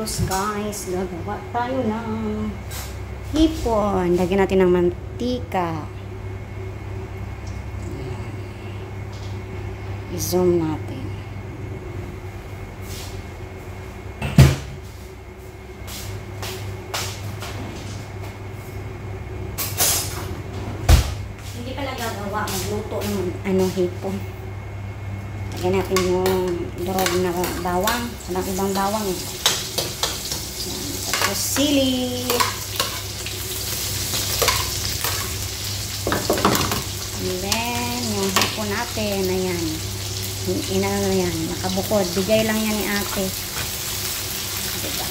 Tapos guys, gagawa tayo ng hipon. Lagyan natin ng mantika. I-zoom natin. Hindi pala gagawa, magluto ng hipon. Lagyan natin yung durog na bawang. Walang ibang bawang. Yan. Tapos sili. And then, yung hipon natin. Ayan. Inano yan. Nakabukod. Bigay lang yan ni ate. Diba?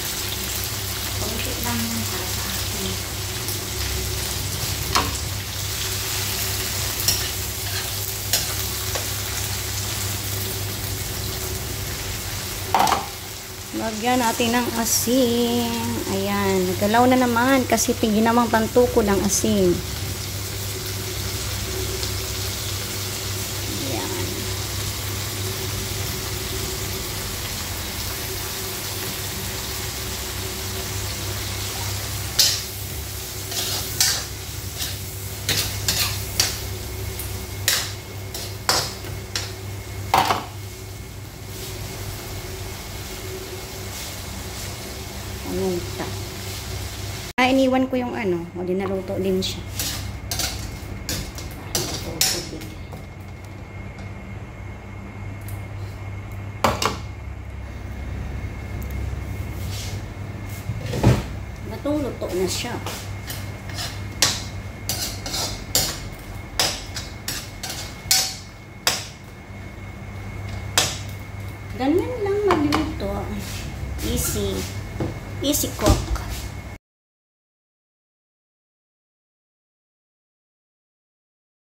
Kunti lang yan para sa akin. Lagyan natin ng asin. Ayan. Nagalaw na naman kasi ginawang pantuko ng asin. Ayan. Iniwan ko yung o di naluto din siya. Luto na siya. Ganyan lang magluto. Easy cook.